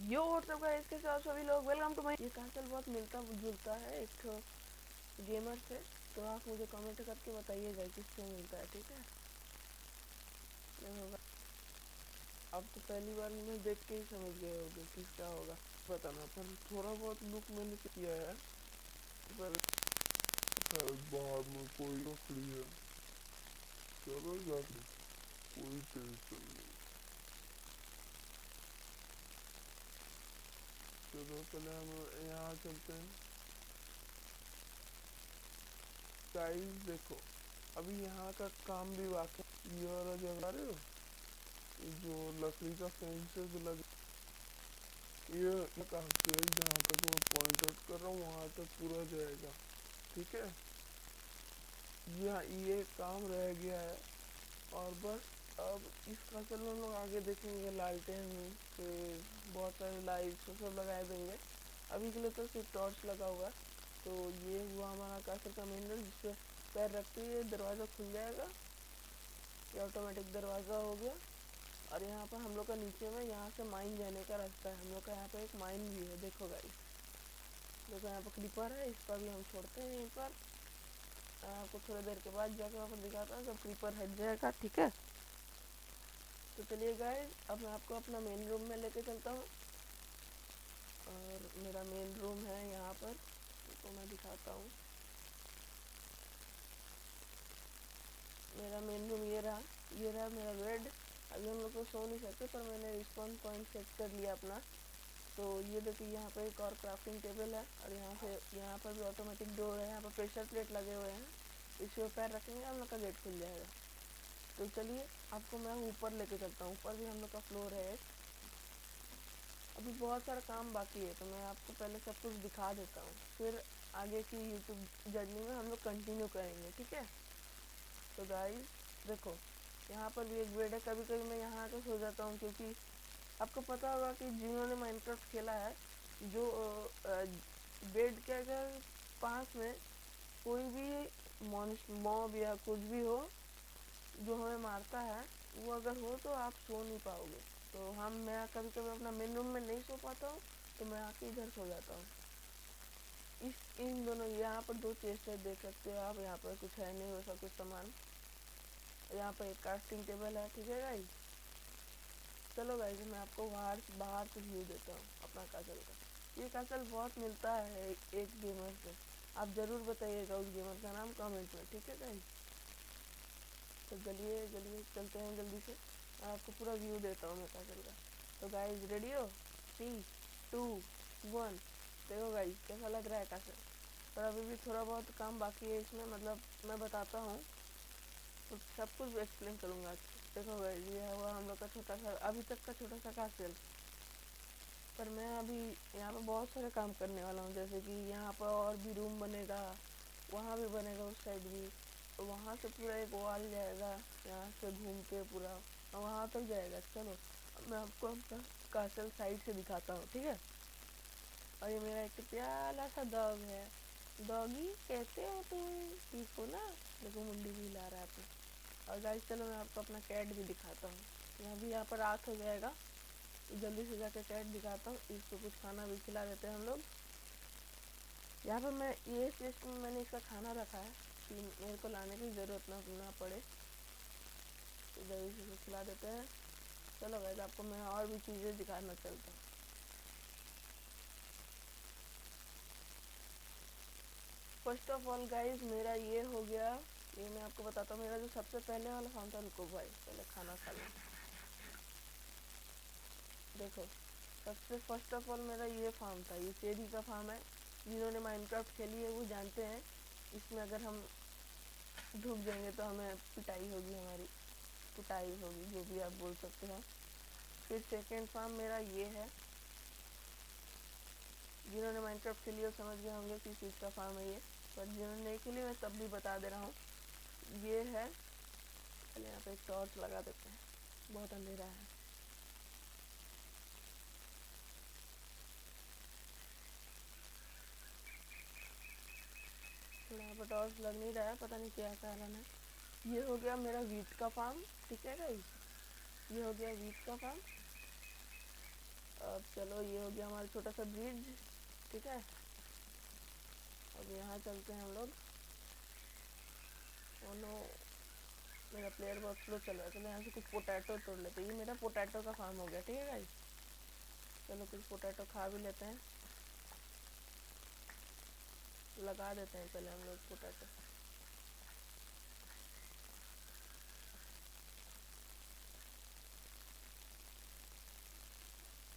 यो WhatsApp guys, कैसे आप सभी लोग। Welcome to my. ये कासल बहुत मिलता जुलता है एक तो गेमर से, तो आप मुझे कमेंट करके बताइएगा किससे मिलता है, ठीक है। आपको पहली बार में देख के ही समझ गए होगे किसका होगा, बताना। पर थोड़ा बहुत लुक मैंने किया है, पर बाहर में कोई लकड़ी है, चलो जाके कोई टेंशन नहीं। चलो पहले हम यहाँ चलते हैं। गाइस देखो, अभी यहाँ का काम भी बाकी। ये वाला जगह रहे हो, जो लकड़ी का फेंसेस लगे, ये काफी है। जहाँ तक मैं पॉइंट आउट कर रहा हूँ वहाँ तक पूरा जाएगा, ठीक है। ये काम रह गया है, और बस अब इस फसल में हम लोग आगे देखेंगे। लालटेन पे बहुत सारे लाइट्स सब लगाए देंगे। अभी के लिए तो सिर्फ टॉर्च लगा हुआ है। तो ये हुआ हमारा कासल का मेन डोर, जिसपे पैर रखते ही दरवाज़ा खुल जाएगा। ये ऑटोमेटिक दरवाज़ा हो गया। और यहाँ पर हम लोग का नीचे में यहाँ से माइन जाने का रास्ता है। हम लोग का यहाँ पे एक माइन भी है, देखो गाइस। देखो यहाँ पर क्रीपर है, इसका भी हम छोड़ते हैं यहीं पर। आपको थोड़ी देर के बाद जाके वहाँ पर दिखाता हूँ जब क्रीपर हट जाएगा, ठीक है। तो चलिए गाइस, अब मैं आपको अपना मेन रूम में लेके चलता हूँ। और मेरा मेन रूम है यहाँ पर, तो मैं दिखाता हूँ। मेरा मेन रूम ये रहा मेरा बेड। अभी हम लोग तो सो नहीं सकते, पर मैंने रिस्पॉन्स पॉइंट सेट कर लिया अपना। तो ये देखिए, यहाँ पर एक और क्राफ्टिंग टेबल है, और यहाँ पर भी ऑटोमेटिक डोर है। यहाँ पर प्रेशर प्लेट लगे हुए हैं, इसके पैर रखेंगे हम लोग का गेट खुल जाएगा। तो चलिए, आपको मैं ऊपर लेके चलता हूँ। ऊपर भी हम लोग का फ्लोर है एक। अभी बहुत सारा काम बाकी है, तो मैं आपको पहले सब कुछ दिखा देता हूँ, फिर आगे की यूट्यूब जर्नी में हम लोग कंटिन्यू करेंगे, ठीक है। तो गाइस देखो, यहाँ पर भी एक बेड है। कभी कभी मैं यहाँ आकर सो जाता हूँ, क्योंकि आपको पता होगा कि जिन्होंने माइनक्राफ्ट खेला है, जो बेड के अगर पास में कोई भी मॉब या कुछ भी हो जो हमें मारता है, वो अगर हो तो आप सो नहीं पाओगे। तो मैं कभी कभी अपना मेन रूम में नहीं सो पाता हूँ, तो मैं आके इधर सो जाता हूँ। इन दोनों यहाँ पर दो चेस्ट है, देख सकते हो आप। यहाँ पर कुछ है नहीं वैसा कुछ सामान। यहाँ पर एक कास्टिंग टेबल है, ठीक है गाइस। चलो गाइस, मैं आपको बाहर से व्यू देता हूँ अपना कासल का। ये कासल बहुत मिलता है एक गेमर से। आप ज़रूर बताइएगा उस गेमर का नाम कमेंट में, ठीक है गाइस। तो चलिए चलते हैं जल्दी से। मैं आपको पूरा व्यू देता हूँ मैं कासल का। तो गाइस रेडी हो? 3, 2, 1। देखो गाइस, कैसा लग रहा है कासल। पर अभी भी थोड़ा बहुत काम बाकी है इसमें, मतलब मैं बताता हूँ तो सब कुछ एक्सप्लेन करूँगा। देखो गाइस, ये हुआ हम लोग का छोटा सा, अभी तक का छोटा सा कासल। पर मैं अभी यहाँ पे बहुत सारे काम करने वाला हूँ, जैसे कि यहाँ पर और भी रूम बनेगा, वहाँ भी बनेगा, उस साइड भी। तो वहाँ से पूरा एक वॉल जाएगा, यहाँ से घूम के पूरा वहाँ तक जाएगा। चलो अब मैं आपको अपना कासल साइड से दिखाता हूँ, ठीक है। और ये मेरा एक प्यारा सा डॉग है। डॉगी कैसे हो तुम? ठीक हो ना? देखो मुंडी भी हिला रहा है अपना। और गाइस चलो मैं आपको अपना कैट भी दिखाता हूँ। यहाँ पर रात हो जाएगा, जल्दी से जाकर कैट दिखाता हूँ। इसको कुछ खाना भी खिला देते हैं हम लोग। यहाँ पर मैं ये चेस्ट में मैंने इसका खाना रखा है कि मेरे को लाने की ज़रूरत ना पड़े। तो जल्दी से इसको खिला देते हैं। चलो गाइस, आपको मैं और भी चीज़ें दिखाना चलता हूँ। फर्स्ट ऑफ ऑल गाइस, मेरा ये हो गया। ये मैं आपको बताता हूँ, मेरा जो सबसे पहले वाला फार्म था। रुको भाई, पहले खाना खा लो। देखो, सबसे फर्स्ट ऑफ ऑल मेरा ये फार्म था। ये चेरी का फार्म है। जिन्होंने माइनक्राफ्ट खेली है वो जानते हैं, इसमें अगर हम ढुक जाएंगे तो हमें पिटाई होगी, हमारी कुटाई होगी, जो भी आप बोल सकते हो। फिर सेकेंड फार्म मेरा ये है। जिन्होंने माइनक्राफ्ट खेली है समझ गए होंगे किस चीज़ का फार्म है ये। पर जिन्होंने नहीं खेली, मैं तब भी बता दे रहा हूँ, ये है। चलिए यहाँ पे एक टॉर्च लगा देते हैं, बहुत अंधेरा है। थोड़ा यहाँ पर टॉर्च लग नहीं रहा है, पता नहीं क्या कारण है। ये हो गया मेरा वीट का फार्म, ठीक है गाइस। ये हो गया वीट का फार्म। अब चलो ये हो गया हमारा छोटा सा ब्रिज, ठीक है। अब यहाँ चलते हैं हम लोग। ओ नो, मेरा प्लेयर बहुत स्लो चल रहा है। चलो यहाँ से कुछ पोटैटो तोड़ लेते हैं। ये मेरा पोटैटो का फार्म हो गया, ठीक है गाइस। चलो कुछ पोटैटो खा भी लेते हैं, लगा देते हैं पहले हम लोग पोटैटो।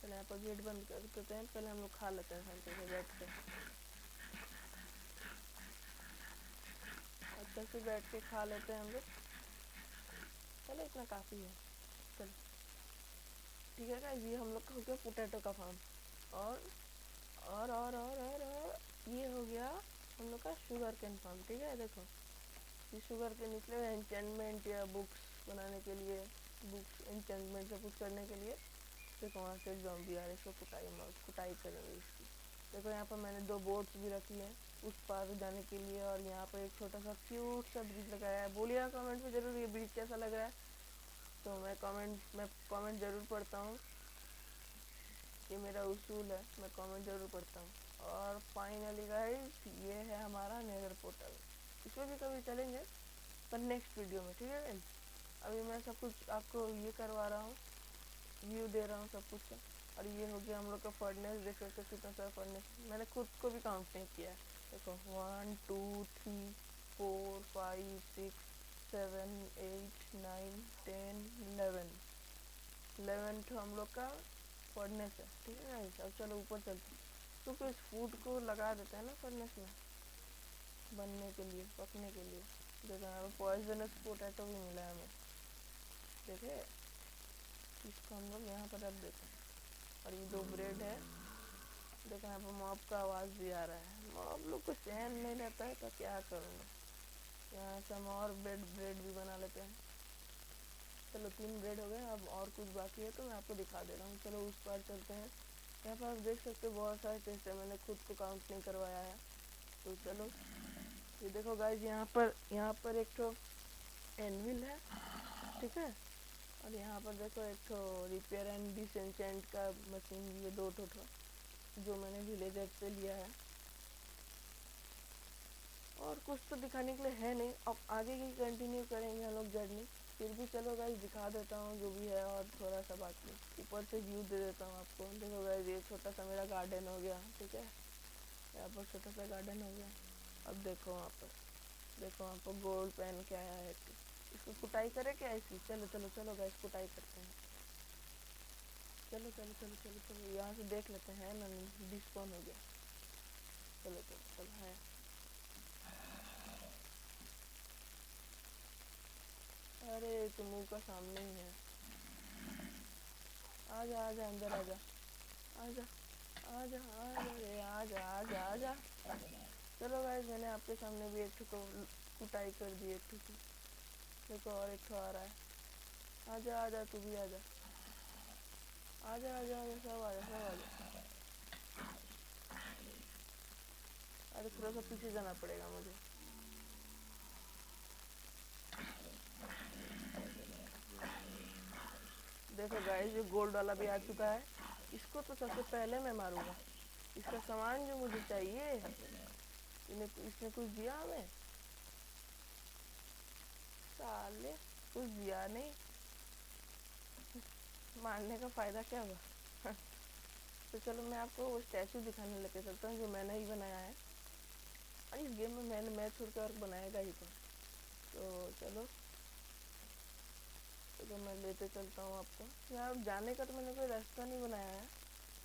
पहले यहाँ पर गेट बंद कर देते हैं, पहले हम लोग खा लेते हैं शांति से बैठ के, अच्छे से बैठ के खा लेते हैं हम लोग। चलो इतना काफ़ी है, चलो ठीक है गाइस। ये हम लोग का हो गया पोटैटो का फार्म। और ये हो गया हम लोग का शुगर कैन फार्म, ठीक है। देखो ये शुगर के निकले हुए एंचेंटमेंट या बुक्स बनाने के लिए, बुक्स एंचेंटमेंट सब कुछ करने के लिए। देखो वहाँ से ज़ॉम्बी आ रहे, इसको कुटाई करेंगे इसकी। देखो यहाँ पर मैंने 2 बोट्स भी रखी हैं उस पार जाने के लिए, और यहाँ पर एक छोटा सा क्यूट सा ब्रिज लगाया है। बोलिएगा कमेंट में ज़रूर ये ब्रिज कैसा लग रहा है, तो मैं कमेंट ज़रूर पढ़ता हूँ। ये मेरा उसूल है, मैं कमेंट ज़रूर पढ़ता हूँ। और फाइनली गाइस ये है हमारा नेदर पोर्टल। इसमें भी कभी चलेंगे पर नेक्स्ट वीडियो में, ठीक है गाइस। अभी मैं सब कुछ आपको ये करवा रहा हूँ, व्यू दे रहा हूँ सब कुछ का। और ये हो गया हम लोग का फर्नेस, देख सकते हो कितना सारा फर्नेस। मैंने खुद को भी काउंट नहीं किया है। देखो 1 2 3 4 5 6 7 8 9 10 11 तो हम लोग का फर्नेस है, ठीक है गाइस। अब चलो ऊपर चलते हैं, क्योंकि इस फूड को लगा देते हैं ना फर्नेस में बनने के लिए, पकने के लिए। देखो यहाँ पर पॉइजनस पोटैटो भी मिला है हमें, देखे। इसको हम लोग यहाँ पर रख देते हैं। और ये 2 ब्रेड है। देखो यहाँ पर मॉब का आवाज़ भी आ रहा है। मॉब लोग को चैन नहीं रहता है तो क्या करूँगा। यहाँ से हम और ब्रेड भी बना लेते हैं। चलो 3 ब्रेड हो गए, अब और कुछ बाकी है तो मैं आपको दिखा दे रहा हूँ। चलो उस पार चलते हैं। यहाँ पर आप देख सकते हो बहुत सारे चेस्ट है, मैंने खुद को काउंट नहीं करवाया है। तो चलो ये देखो गाइस, यहाँ पर एक तो एनविल है, ठीक है। और यहाँ पर देखो एक तो रिपेयर एंड डिसएंचेंट का मशीन, ये 2 जो मैंने विलेजर से लिया है। और कुछ तो दिखाने के लिए है नहीं, अब आगे की कंटिन्यू करेंगे हम लोग जर्नी। फिर भी चलो गाइस दिखा देता हूँ जो भी है, और थोड़ा सा बाकी ऊपर से व्यू दे देता हूँ आपको। देखो गाइस ये छोटा सा मेरा गार्डन हो गया, ठीक है। यहाँ पर छोटा सा गार्डन हो गया। अब देखो वहाँ पर गोल्ड पेन क्या आया है, इसको कुटाई करे क्या इसकी। चलो चलो चलो गाइस कुटाई करते हैं। चलो चलो चलो चलो चलो यहाँ से देख लेते हैं ना, डिस्पॉन हो गया। चलो चलो चलो है। अरे तो मुँह का सामने ही है। आजा आजा अंदर आजा, आजा आजा आजा रे, आजा आजा आजा। चलो गाइस मैंने आपके सामने भी एक को कुटाई कर दी, एक को। देखो और एक आ रहा है। आजा आजा तू भी आजा, आजा आजा आजा, सब आजा सब आजा। अरे थोड़ा सा पीछे जाना पड़ेगा मुझे। देखो गाइस जो गोल्ड वाला भी आ चुका है, इसको तो सबसे पहले मैं मारूंगा। इसका सामान जो मुझे चाहिए, इसने कुछ दिया हमें, साले कुछ दिया नहीं, मारने का फायदा क्या हुआ। तो चलो मैं आपको वो स्टैचू दिखाने लेके चलता हूँ जो मैंने ही बनाया है। और इस गेम में मैं छोड़ के और बनाएगा ही तो चलो तो मैं लेते चलता हूँ आपको। यहाँ जाने का तो मैंने कोई रास्ता नहीं बनाया है,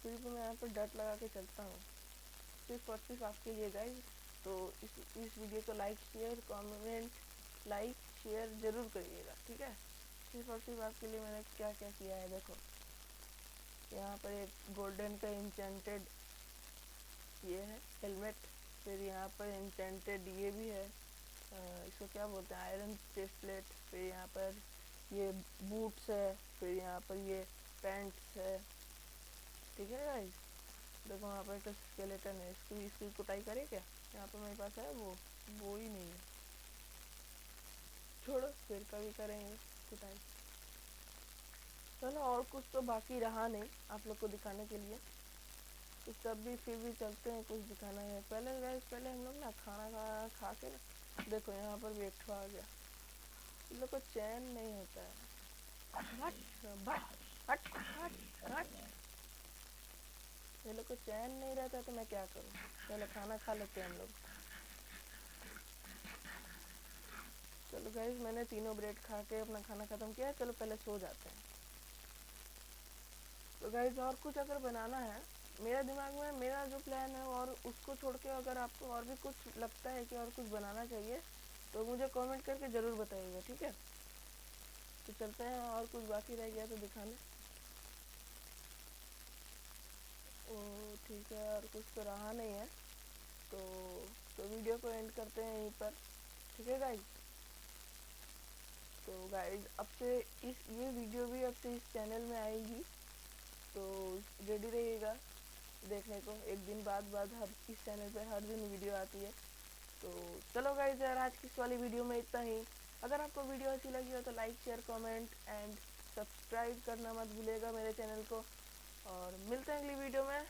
फिर भी मैं यहाँ पर डट लगा के चलता हूँ सिर्फ और सिर्फ आपके लिए गाइस। तो इस वीडियो को लाइक शेयर ज़रूर करिएगा, ठीक है। सिर्फ और सिर्फ आपके लिए मैंने क्या क्या किया है। देखो यहाँ पर एक गोल्डन का इंचेंटेड ये है हेलमेट, फिर यहाँ पर इंचेंटेड ये भी है, इसको क्या बोलते हैं, आयरन चेस्ट प्लेट। फिर यहाँ पर ये बूट्स है, फिर यहाँ पर ये पैंट्स है, ठीक है गाइस। देखो वहाँ पर तो स्केलेटन है, इसकी कुटाई करे क्या। यहाँ पर मेरे पास है वो ही नहीं है, छोड़ो फिर कभी करेंगे कुटाई। चलो और कुछ तो बाकी रहा नहीं आप लोग को दिखाने के लिए, तो तब भी फिर भी चलते हैं, कुछ दिखाना है। पहले गाइस पहले हम लोग ना खाना खा के ना, देखो यहाँ पर भी एक ठो आ गया। इन लोग को चैन नहीं होता है। हट बट हट हट हट, ये लोग को चैन नहीं रहता तो मैं क्या करूँ। पहले खाना खा लेते हैं हम लोग। चलो गाइस मैंने तीनों ब्रेड खा के अपना खाना खत्म किया, चलो पहले सो जाते हैं। तो गाइस और कुछ अगर बनाना है मेरा दिमाग में, मेरा जो प्लान है, और उसको छोड़ के अगर आपको और भी कुछ लगता है कि और कुछ बनाना चाहिए तो मुझे कमेंट करके ज़रूर बताइएगा, ठीक है। तो चलते हैं, और कुछ बाकी रह गया तो दिखाने। ओ ठीक है, और कुछ तो रहा नहीं है, तो वीडियो को एंड करते हैं यहीं पर, ठीक है गाइस। तो गाइस अब से ये वीडियो भी अब से इस चैनल में आएगी, तो रेडी रहिएगा देखने को। एक दिन बाद हर इस चैनल पे हर दिन वीडियो आती है। तो चलो गाइस यार, आज की इस वाली वीडियो में इतना ही। अगर आपको वीडियो अच्छी लगी हो तो like share comment and subscribe करना मत भूलिएगा मेरे चैनल को, और मिलते हैं अगली वीडियो में।